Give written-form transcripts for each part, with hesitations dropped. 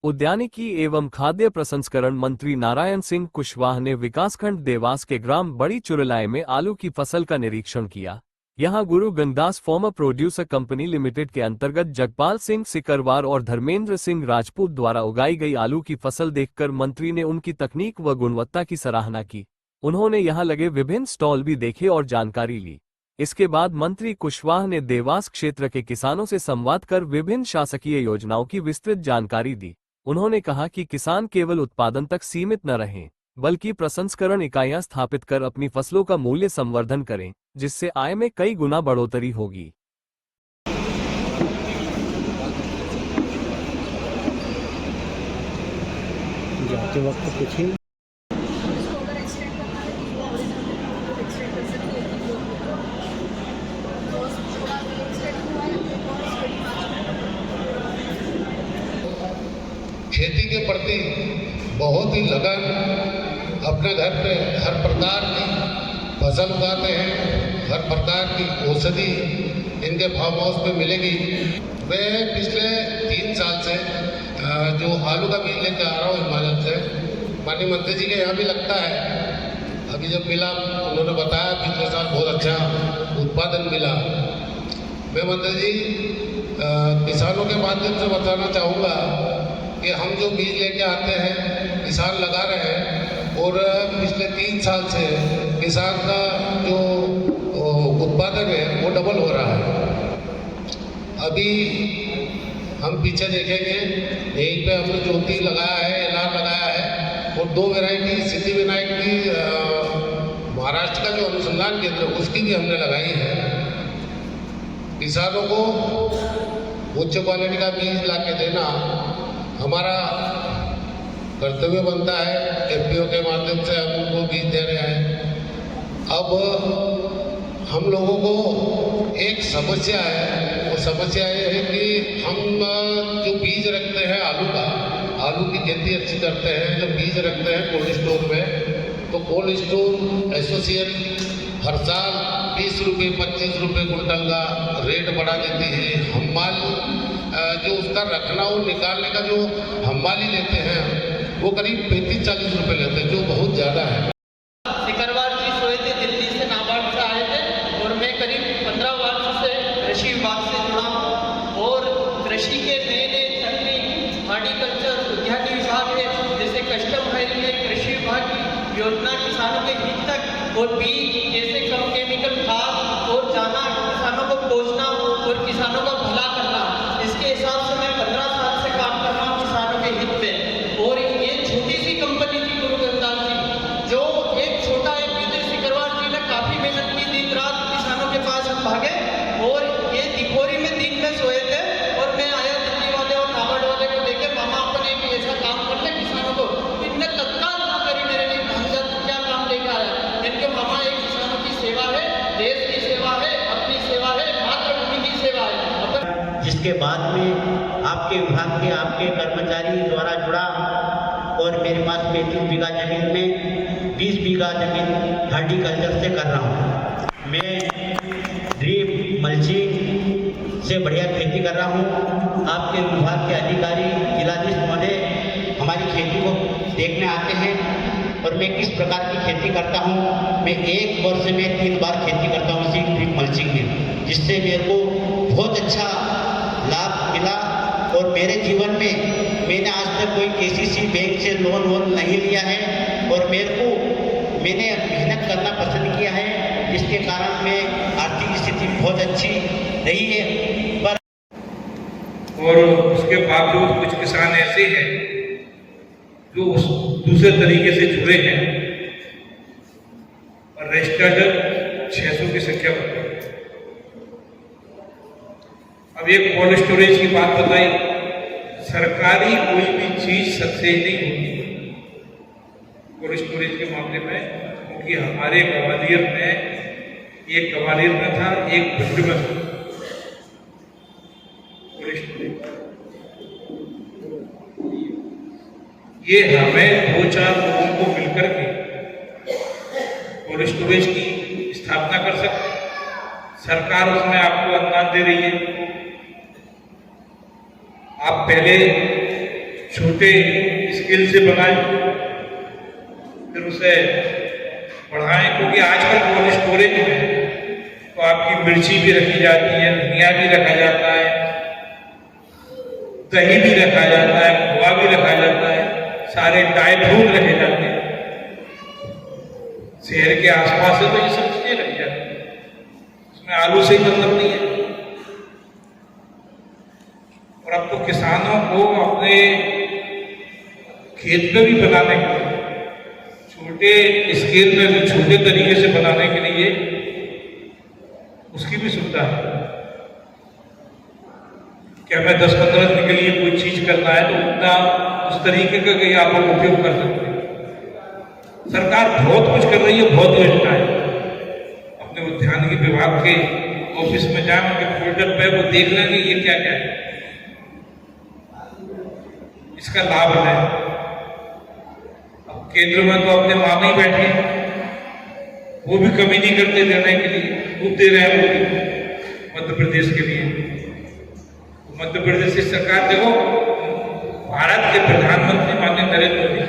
उद्यानिकी एवं खाद्य प्रसंस्करण मंत्री नारायण सिंह कुशवाहा ने विकासखंड देवास के ग्राम बड़ी चुरलाई में आलू की फसल का निरीक्षण किया। यहां गुरु गंगदास फार्मर प्रोड्यूसर कंपनी लिमिटेड के अंतर्गत जगपाल सिंह सिकरवार और धर्मेंद्र सिंह राजपूत द्वारा उगाई गई आलू की फसल देखकर मंत्री ने उनकी तकनीक व गुणवत्ता की सराहना की। उन्होंने यहां लगे विभिन्न स्टॉल भी देखे और जानकारी ली। इसके बाद मंत्री कुशवाहा ने देवास क्षेत्र के किसानों से संवाद कर विभिन्न शासकीय योजनाओं की विस्तृत जानकारी दी। उन्होंने कहा कि किसान केवल उत्पादन तक सीमित न रहें, बल्कि प्रसंस्करण इकाइयां स्थापित कर अपनी फसलों का मूल्य संवर्धन करें, जिससे आय में कई गुना बढ़ोतरी होगी। जाते वक्त कुछ खेती के प्रति बहुत ही लगन, अपने घर पे हर प्रकार की फसल उगाते हैं, हर प्रकार की औषधि इनके फार्म हाउस पे मिलेगी। मैं पिछले 3 साल से जो आलू का बीज लेकर आ रहा हूँ हिमाचल से, माननीय मंत्री जी के यहाँ भी लगता है। अभी जब मिला उन्होंने बताया पिछले साल बहुत अच्छा उत्पादन मिला। मैं मंत्री जी किसानों के माध्यम से बताना चाहूँगा कि हम जो बीज लेके आते हैं किसान लगा रहे हैं और पिछले 3 साल से किसान का जो उत्पादन है वो डबल हो रहा है। अभी हम पीछे देखेंगे, यहीं पे हमने ज्योति लगाया है, एलान लगाया है और 2 वैरायटी सिद्धि विनायक की महाराष्ट्र का जो अनुसंधान केंद्र उसकी भी हमने लगाई है। किसानों को उच्च क्वालिटी का बीज ला के देना हमारा कर्तव्य बनता है। एफपीओ के माध्यम से हम उनको बीज दे रहे हैं। अब हम लोगों को एक समस्या है, वो समस्या ये है कि हम जो बीज रखते हैं आलू की खेती अच्छी करते हैं, जो बीज रखते हैं कोल्ड स्टोर में, तो कोल्ड स्टोर एसोसिएशन हर साल 20 रुपये 25 रुपये कुंटल का रेट बढ़ा देती है। हम माल जो उसका रखना और निकालने का जो हम माली लेते हैं वो करीब 35-40 रुपये लेते हैं, जो बहुत ज़्यादा है। सिकरवार जी सोए थे, दिल्ली से नाबार्ड से आए थे और मैं करीब 15 वर्ष से कृषि विभाग से जुड़ा हूँ और कृषि के नए तकनीक हॉर्टिकल्चर उद्यानिकी विभाग है, जैसे कस्टम हायरिंग है, कृषि विभाग की योजना किसानों के हित तक और बीज जैसे कम केमिकल खाद और जाना किसानों को पहुँचना और किसानों का भला करना, इसके हिसाब से मैं 15 साल से काम कर रहा हूँ किसानों के हित में। और ये छोटी सी कंपनी थी गुरु गंगदास जी, जो एक छोटा एक विजय सिकरवार जी ने काफ़ी मेहनत की, दिन रात किसानों के पास हम भागे और ये दिखोरी में दिन में सोए थे और मैं आया दिल्ली वाले और नाबार्ड वाले को लेकर, मामा अपन एक ऐसा काम कर ले किसानों को। इनने तत्काल ना करी मेरे लिए, भांजा तू क्या काम लेकर आया? इनके मामा एक किसानों की सेवा है, देश की सेवा है, अपनी सेवा है, मातृभूमि की सेवा है। जिसके बाद में आपके विभाग के आपके कर्मचारी द्वारा जुड़ा और मेरे पास 35 बीघा जमीन में 20 बीघा जमीन हॉर्टिकल्चर से कर रहा हूँ। मैं ड्रिप मल्चिंग से बढ़िया खेती कर रहा हूँ। आपके विभाग के अधिकारी जिलाधीश महोदय हमारी खेती को देखने आते हैं और मैं किस प्रकार की खेती करता हूँ। मैं 1 वर्ष में 3 बार खेती करता हूँ इसी ड्रिप मल्चिंग में, जिससे मेरे को बहुत अच्छा लाभ मिला। और मेरे जीवन में मैंने आज तक कोई केसीसी बैंक से लोन नहीं लिया है और मैंने मेहनत करना पसंद किया है, जिसके कारण मैं आर्थिक स्थिति बहुत अच्छी रही है। पर और उसके बावजूद कुछ किसान ऐसे हैं जो दूसरे तरीके से जुड़े हैं और रजिस्टर्ड 600 की संख्या बढ़ गई। अब एक कोल्ड स्टोरेज की बात बताई, सरकारी कोई भी चीज सक्सेस नहीं होती कोल्ड स्टोरेज के मामले में, क्योंकि हमारे ग्वालियर में, एक ग्वालियर में था, एक भिंड में था कोल्ड स्टोरेज। ये हमें 2-4 लोगों को मिलकर के कोल्ड स्टोरेज की स्थापना कर सकते। सरकार उसमें आपको अनुदान दे रही है। आप पहले छोटे छोटे स्केल से बनाएं, फिर उसे बढ़ाएं, क्योंकि आजकल कोल्ड स्टोरेज में तो आपकी मिर्ची भी रखी जाती है, धनिया भी रखा जाता है, दही भी रखा जाता है, खोआ भी रखा जाता है, सारे ड्राई फ्रूट रखे जाते हैं। शहर के आसपास है तो ये सब चीजें रखी जाती है, उसमें आलू से ही मतलब नहीं है। और अब तो किसानों को अपने खेत में भी बनाने के लिए, छोटे स्केल में भी, छोटे तरीके से बनाने के लिए उसकी भी सुविधा है कि हमें 10-15 दिन के लिए कोई चीज करना है तो उतना उस तरीके का कहीं आप लोग उपयोग कर सकते हैं। सरकार बहुत कुछ कर रही है, बहुत योजनाएं। अपने उद्यानिकी विभाग के ऑफिस में जाए, उनके फोल्डर पे वो देख लेंगे ये क्या क्या है, इसका लाभ है। अब केंद्र में तो अपने मामा ही बैठे हैं, वो भी कमी नहीं करते देने के लिए, खूब दे रहे हैं वो भी मध्य प्रदेश के लिए। तो मध्य प्रदेश की सरकार देखो, भारत के प्रधानमंत्री माननीय नरेंद्र मोदी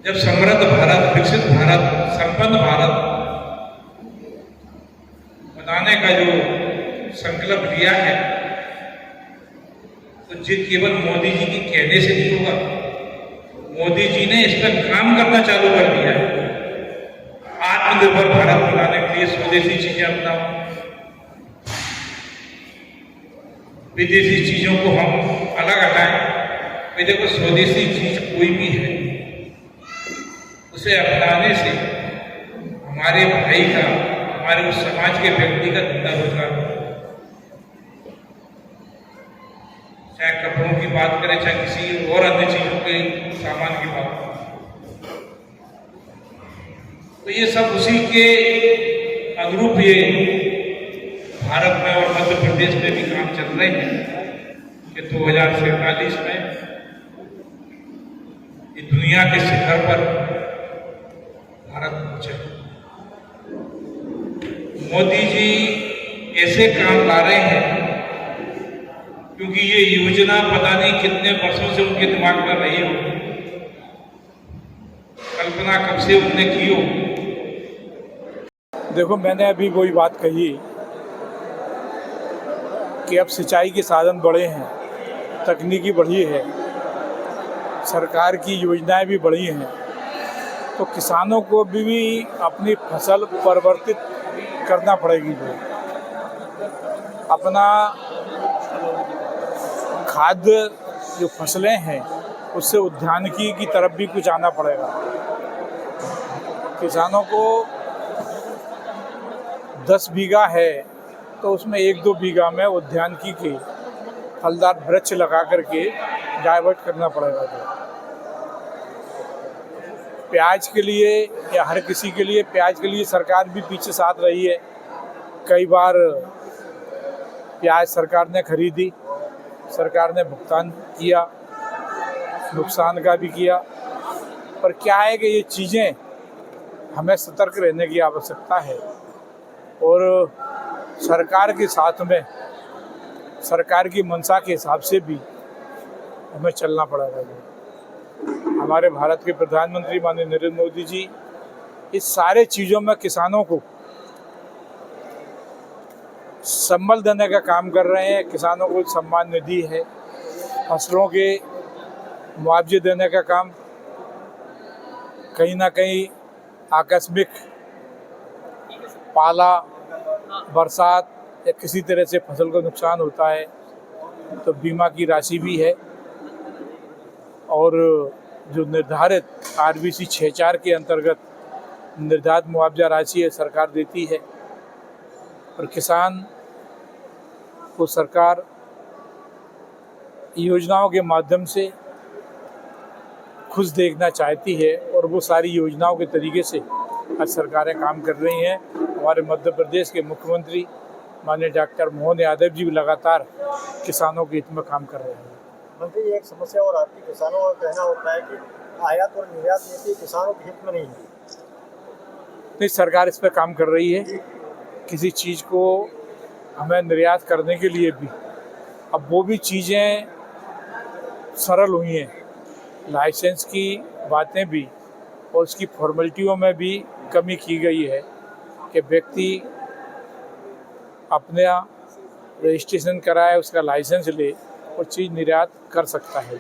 जब समृद्ध भारत, विकसित भारत, संपन्न भारत बनाने का जो संकल्प लिया है, तो जो केवल मोदी जी के कहने से नहीं होगा, मोदी जी ने इस पर काम करना चालू कर दिया है। आत्मनिर्भर भारत बनाने के लिए स्वदेशी चीजें अपनाओ, विदेशी चीजों को हम अलग हटाएं। देखो, स्वदेशी चीज कोई भी है, उसे अपनाने से हमारे भाई का, हमारे उस समाज के व्यक्ति का धंधा रोजगार होगा। चाहे कपड़ों की बात करें, चाहे किसी और अन्य चीजों के सामान की बात करें, तो ये सब उसी के अनुरूप ये भारत में और मध्य प्रदेश में भी काम चल रहे हैं कि 2047 में ये दुनिया के शिखर पर भारत पहुंचे। मोदी जी ऐसे काम ला रहे हैं क्योंकि ये योजना पता नहीं कितने वर्षों से उनके दिमाग में रही हो, कल्पना कब से उनने की हो। देखो, मैंने अभी वही बात कही कि अब सिंचाई के साधन बढ़े हैं, तकनीकी बढ़ी है, सरकार की योजनाएं भी बढ़ी हैं, तो किसानों को भी अपनी फसल परिवर्तित करना पड़ेगी। जो अपना खाद्य जो फसलें हैं उससे उद्यानिकी की तरफ भी कुछ आना पड़ेगा। किसानों को 10 बीघा है तो उसमें 1-2 बीघा में उद्यानिकी के फलदार वृक्ष लगा करके डाइवर्ट करना पड़ेगा। जो प्याज के लिए या हर किसी के लिए, प्याज के लिए सरकार भी पीछे साथ रही है। कई बार प्याज सरकार ने खरीदी, सरकार ने भुगतान किया, नुकसान का भी किया। पर क्या है कि ये चीज़ें हमें सतर्क रहने की आवश्यकता है और सरकार के साथ में सरकार की मंशा के हिसाब से भी हमें चलना पड़ेगा। हमारे भारत के प्रधानमंत्री माननीय नरेंद्र मोदी जी इस सारे चीज़ों में किसानों को संबल देने का काम कर रहे हैं। किसानों को सम्मान निधि है, फसलों के मुआवजे देने का काम, कहीं ना कहीं आकस्मिक पाला, बरसात या किसी तरह से फसल को नुकसान होता है तो बीमा की राशि भी है। और जो निर्धारित RBC 64 के अंतर्गत निर्धारित मुआवजा राशि है, सरकार देती है। और किसान को सरकार योजनाओं के माध्यम से खुश देखना चाहती है और वो सारी योजनाओं के तरीके से आज सरकारें काम कर रही हैं। हमारे मध्य प्रदेश के मुख्यमंत्री माननीय डॉक्टर मोहन यादव जी भी लगातार किसानों के हित में काम कर रहे हैं। मंत्री जी, एक समस्या और आती है, किसानों का कहना होता है कि आयात और निर्यात नीति किसानों के हित में नहीं है। नहीं, सरकार इस पर काम कर रही है। किसी चीज़ को हमें निर्यात करने के लिए भी अब वो भी चीज़ें सरल हुई हैं, लाइसेंस की बातें भी और उसकी फॉर्मेलिटियों में भी कमी की गई है कि व्यक्ति अपना रजिस्ट्रेशन कराए, उसका लाइसेंस ले और चीज़ निर्यात कर सकता है।